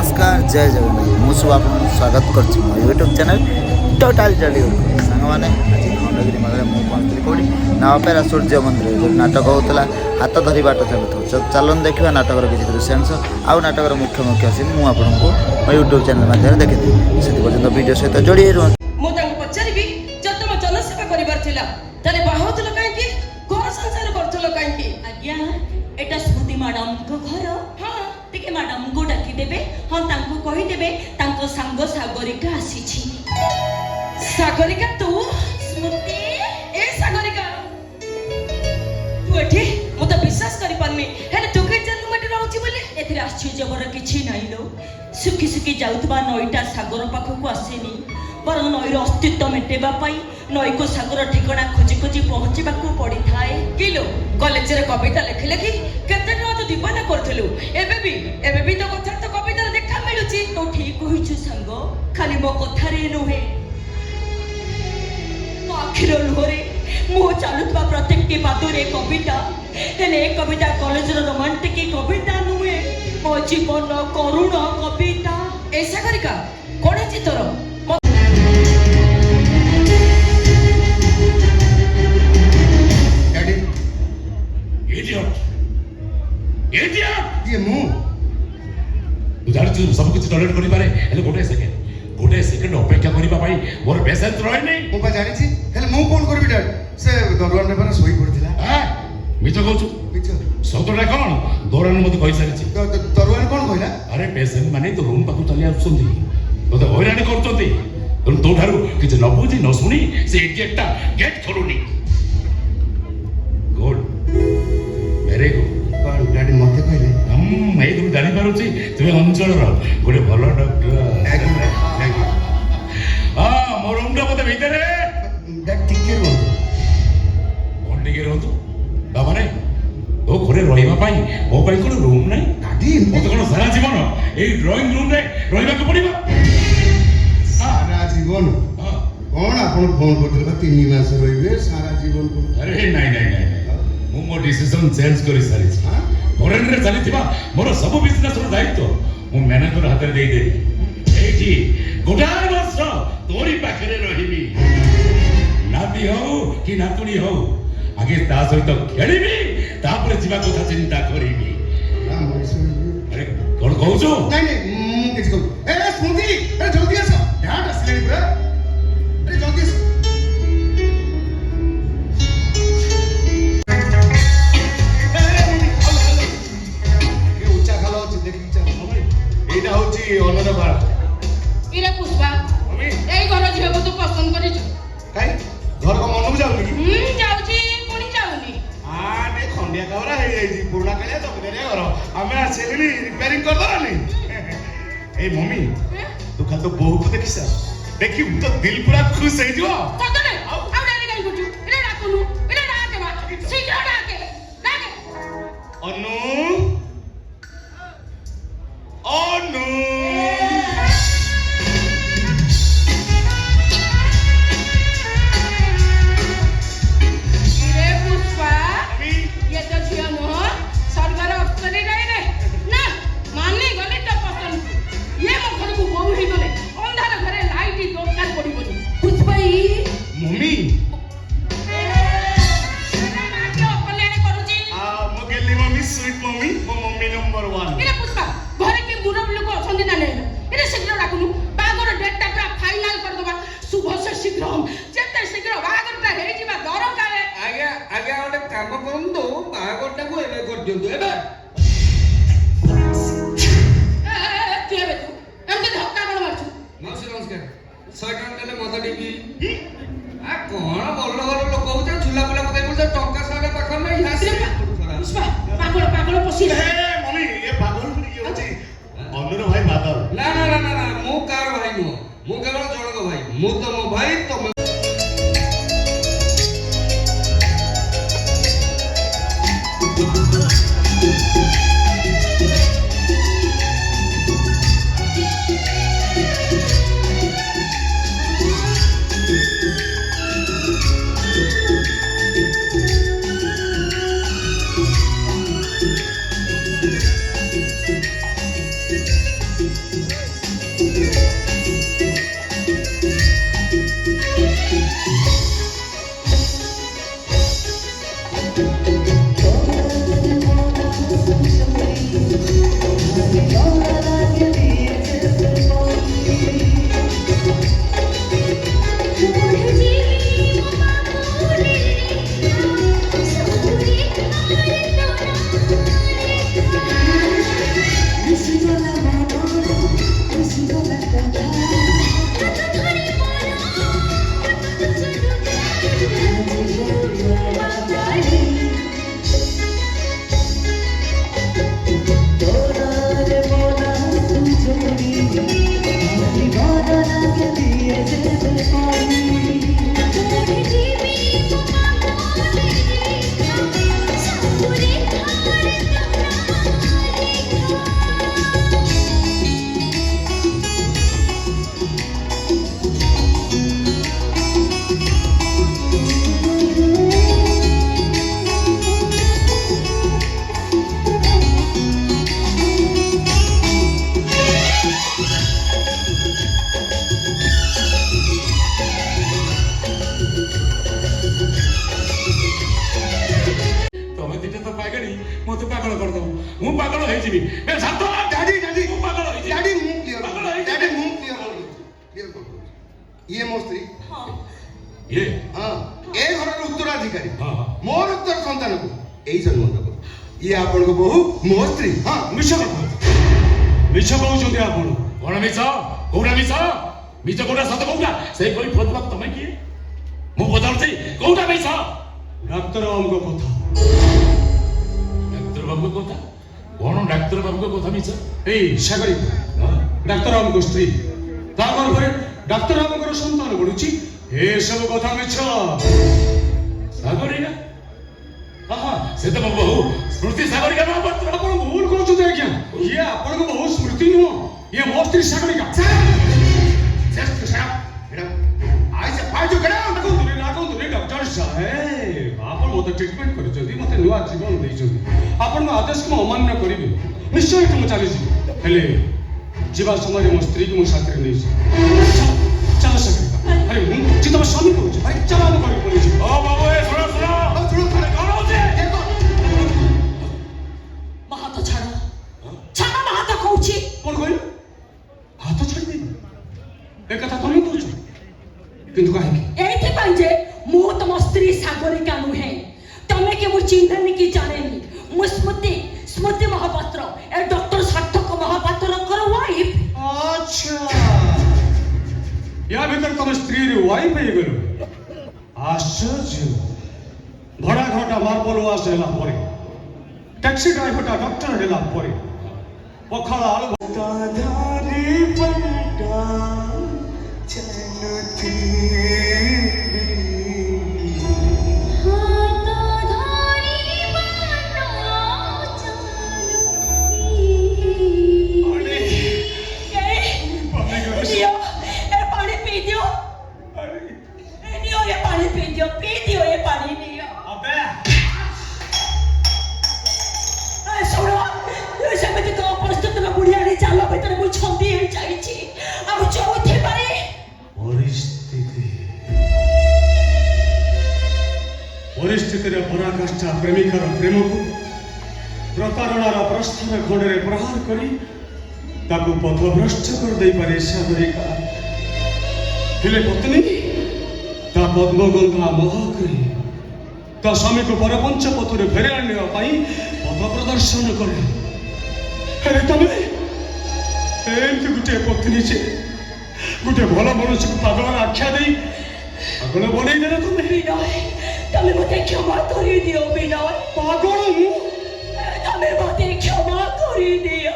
नमस्कार जय जगन्नाथ मुझे आप स्वागत कर यूट्यूब चैनल टोटाल टॉलीवुड सांग मैंने आज खंडगिरी मध्य मुझे पहुँचती कौटी नवपेरा सूर्य मंदिर जो नाटक होता हाथ धरी बाट चलू चलन देखा नाटकर किसी दृश्यांश आउ नाटकर मुख्य मुख्य सीन मुझे यूट्यूब चैनल माध्यम देखी से पर्यटन वीडियो सहित जोड़ी रुँ एटा स्मृति मैडम को घर हाँ टिके मैडम को डाकी देबे हाँ तांको कहि देबे तांको संग सागरिका आसीछि सागरिका तू स्मृति ए सागरिका तू एठी मो तो विश्वास करि पारनी हेले तू के जन्म मटे रहउछि बोले एथिरे आश्चर्य बर किछि नाही लो सुखी सुखी जाउतबा नईटा सागर पाखकु आसेनी पर नईर अस्तित्व मेटेबा पाई नई को सागर ठिकाना खोजी खोजी पहुँचवा पड़ी थाए किलो कॉलेज रे कविता लिखि लिखि केते न तो दीवाना करथलु एबे भी तो कथा तो कविता देखा मिलुची तो ठीक होइछु संग खाली मो कथा रे नहे आखिर लोरे मो चालुतबा प्रत्येक के पादरे कविता हेले कविता कॉलेज रो रोमांटिक कविता नुहे मो जीवन करुण कविता ऐसा करिका कोन चितर ये मु बुझार तू सब कुछ टॉलरेट करि पारे हेले गोटे सेकंड अपेक्षा करिबा पई मोर पेशेंस रहि नै मु बा जानि छी हेले मु कोन करबि डर से दरवान ने पर सोई पड़थिला हां मिछ कहू मिछ सौतोटा कोन दौरान मते कहि सारि छी दरवान कोन कहला अरे पेशेंट माने तो रूम पाकु चली आछुंती तो होइरानी करतोती तो ठारू किछ न बुझी न सुनी से गेटटा गेट खोलुनी गुड वेरी गुड कोन डैडी मते कहले मैं तुम जानी पारुची तुम अंचल गोटे भल डॉक्टर हाँ मोर रूम टा मते भीतर टिके रहतो कोन टिके रहतो बाबा नै तो घरे रहिबा पई मो पई कोन रूम नै दादी मते कोन सारा जीवन ए ड्राइंग रूम रे रहिबा को पड़िबा सारा जीवन कोन आपन फोन करथले 3 मास रहिबे सारा जीवन को अरे नहीं मु मो डिसीजन चेंज करि सारी छी हां फॉरेन रे चली थिबा मोर सब बिजनेस रो दायित्व मु मैनेजर हाथ रे देई दे एठी गोटाय वर्ष तोरी पाखरे रहिबी नाती हो कि नातुनी हो आगे ता सहित खेलिबी तापर जीवा କଥା चिंता करिबी ना मोइसे अरे कोन कहू छो नहीं मु किछ कहू ए स्मृति अरे जल्दी आस ध्यान असले पूरा अरे जल्दी आस एटा होची अनर बार इरे पुष्पा मम्मी एई घर झियो को तू पसंद करिछु काई घर को मन जाउनी की जाउची कोनी जाउनी आ ने खंडिया कवरा हे जाई पुराना काले तो रे घर हमें आसेली रिपेयरिंग कर दलानी ए मम्मी तू खा तो बहु को देखिसा देखि तो दिल पूरा खुश हे जो कत ने आ डारे गाई गुजु इरे डाकुनु इरे डाके बा शीघ्र डाके अनु इरे पुष्पा ये तो झियो न सरकार अफसरी गई रे ना माने गले तो पसंद ये मो घर को बहु ही गले अंधार घरे लाइट दरकार पड़िबनी पुष्पा ई मम्मी मो गेली मम्मी स्वीट मम्मी मो मम्मी नंबर 1 इरे पुष्पा घरे के बुरब लोक अछंदी ना नेला इरे शीघ्र डाकुनु बागर डेट टा पूरा फाइनल कर दबा शुभ से शीघ्र जेते शीघ्र बागर टा हे जिबा दरकार आगे गोटे काम करंतु बाहागरटा को एबे कर दियंतु एबे तू एबे तू एमते धक्का कोन मारछु नमस्कार 100 टଙ୍କା ଦେଲେ ମଦ ଟିକି आ कोन बल्ल घर लोक होता झुला बुला पकाई बोल टंका साडे पाखर नै हासी पुष्पा पागल पागल पसी ए मम्मी ये पागल ये होची अनुर भाई बादल ना ना ना ना मु कार भाई नु मु केवल जणक भाई मु तो मो भाई तो Thank you. ତମେ ଦିଟା ତ ପାଗଳି ମତେ ପାଗଳ କରିଦବ ମୁଁ ପାଗଳ ହେଇଯିବି ଏ ଶାନ୍ତ ଡାଡି ଡାଡି ମୁଁ ପାଗଳ ହେଇଯିବି ଡାଡି ମୁଁ କ୍ଲିୟର ପାଗଳ ହେଇଯିବି। ଡାଡି ମୁଁ କ୍ଲିୟର କରୁଛି ଇଏ ମୋ ସ୍ତ୍ରୀ ହଁ ଇଏ ହଁ ଏ ଘରର ଉତ୍ତରାଧିକାରୀ ହଁ ହଁ ମୋର ଉତ୍ତର ସନ୍ତାନକୁ ଏଇ ଜନ୍ମ ଦେବ ଇଏ ଆପଣଙ୍କ ବୋହୂ ମୋ ସ୍ତ୍ରୀ ହଁ ମିଛ କହୁଛନ୍ତି ଆପଣ କଣ ମିଛ କୋଉଟା ମିଛ ମିଛ କୋଉଟା ସତ କୋଉଟା ସେଇ କହି ଫୋଦବା ତମେ କିଏ ମୁଁ ପଚାରୁଛି କୋଉଟା ମିଛ ଡାକ୍ତର ବାବୁଙ୍କ କଥା ଡାକ୍ତର ବାବୁଙ୍କ କଥା କଣ ଡାକ୍ତର ବାବୁଙ୍କ କଥା ମିଛ ଏଇ ସାଗରୀ ଡାକ୍ତର ବାବୁଙ୍କ ସ୍ତ୍ରୀ ତା ଗର୍ଭରେ ଡାକ୍ତର ବାବୁଙ୍କର ସନ୍ତାନ ବଢୁଛି ଏସବୁ କଥା ମିଛ ସାଗରିକା ହଁ ସେ ତ ମୋ ବୋହୂ ସ୍ମୃତି ସାଗରିକା ମହାପାତ୍ର ଆପଣ ଭୁଲ କହୁଛନ୍ତି ଆଜ୍ଞା ଇଏ ଆପଣଙ୍କ ବହୁ ସ୍ମୃତି ନୁହଁ ଇଏ ମୋ ସ୍ତ୍ରୀ Sagarika Just shut up. Get up. I said, why you get out? ଡାକନ୍ତୁନି ଡକ୍ଟର ସାହେବ ଆପଣ ମୋତେ ଟ୍ରିଟମେଣ୍ଟ କରିଛନ୍ତି ମୋତେ ନୂଆ ଜୀବନ ଦେଇଛନ୍ତି ଆପଣଙ୍କ ଆଦେଶକୁ ମୁଁ ଅମାନ୍ୟ କରିବି ନିଶ୍ଚୟ ଏଠୁ ମୁଁ ଚାଲିଯିବି ହେଲେ ଯିବା ସମୟରେ ମୋ ସ୍ତ୍ରୀକୁ ମୁଁ ସାଥିରେ ନେଇଛି ଚାଲ ସାଗରିକା ଆରେ ମୁଁ ଯେ ତମ ସ୍ୱାମୀ କହୁଛି ଭାଇ ଚାଲ ଆମେ କରିବୁ ପଳେଇଛି ଓ ବାବୁ ଏ ଶୁଣ ଶୁଣ କଣ ହଉଛି ମାହାତ ଛାଡ଼ ଛାଡ଼ ମାହାତ କହୁଛି କଣ କହିଲ ହାତ ଛାଡ଼ିଦେବି ଏ କଥା ତମେ କହୁଛ କିନ୍ତୁ କାହିଁକି এইଥିପାଇଁ ଯେ ମୁଁ ତମ ସ୍ତ୍ରୀ ସାଗରିକା ନୁହେଁ ତମେ କି ମୁଁ ଚିହ୍ନିନି କି ଜାଣିନି ମୁଁ ସ୍ମୃତି ମହାପାତ୍ର ଏ ଡକ୍ଟର ସାର୍ଥକ ମହାପାତ୍ରଙ୍କର ୱାଇଫ ଆଚ୍ଛା ୟା ଭିତରେ ତମେ ସ୍ତ୍ରୀର ୱାଇଫ ହେଇଗଲ ଆଶ୍ଚର୍ଯ୍ୟ ଭଡ଼ା ଘରଟା ମାର୍ବଲ ୱାସ ହେଲା ପରେ ଟ୍ୟାକ୍ସି ଡ୍ରାଇଭରଟା ଡକ୍ଟର ହେଲା ପରେ ପଖାଳ ଆଳୁ ପରିସ୍ଥିତିରେ ପରାକାଷ୍ଠା ପ୍ରେମିକାର ପ୍ରେମକୁ ପ୍ରତାରଣାର ପ୍ରସ୍ଥାନ ଖଣ୍ଡରେ ପ୍ରହାର କରି ତାକୁ ପଥଭ୍ରଷ୍ଟ କରିଦେଇପାରେ ସାଗରିକା ହେଲେ ପତ୍ନୀ ତା ପଦ୍ମଗନ୍ଧା ମହକରେ ତା ସ୍ୱାମୀକୁ ପରପଞ୍ଚ ପଥରେ ଫେରାଇ ଆଣିବା ପାଇଁ ପଥ ପ୍ରଦର୍ଶନ କରେ ହେଲେ ତମେ ଏମିତି ଗୋଟିଏ ପତ୍ନୀ ଯେ ଗୋଟିଏ ଭଲ ମନୁଷ୍ୟକୁ ପାଗଳର ଆଖ୍ୟା ଦେଇ ପାଗଳ ବନେଇଦେଲ ତମେ ତମେ ମୋତେ କ୍ଷମା କରିଦିଅ ବିନୟ ପାଗଳ ମୁଁ ତମେ ମୋତେ କ୍ଷମା କରିଦିଅ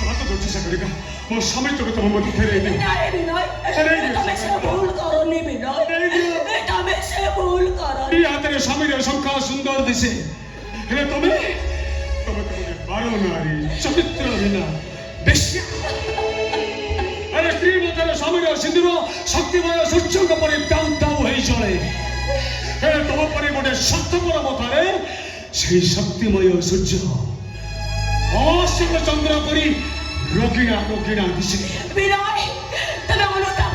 ହାତ ଧରୁଛି ସାଗରିକା ମୋ ସ୍ୱାମୀ ତମେ ତମ ମୋତେ ଫେରେଇ ଦିଅ ନାଇଁ ବିନୟ ତମେ ସେ ଭୁଲ କରନି ବିନୟ ତମେ ସେ ଭୁଲ କରନି এই হাতের স্বামীর সংখ্যা সুন্দর দিছে হেলে তবে তবে তোমাকে বারো নারী চরিত্রহীনা বেশ্যা আরে স্ত্রী মধ্যে স্বামীর সিন্দুর শক্তিময় সূর্যଙ୍କ পরে দাউ দাউ হয়ে চলে হেলে তব পরে গোটে সত্যপর মথারে সেই শক্তিময় সূর্য অমাবস্যক চন্দ্র পরি রোগিণা রোগিণা দিছে বিনয় তবে অনুতাপ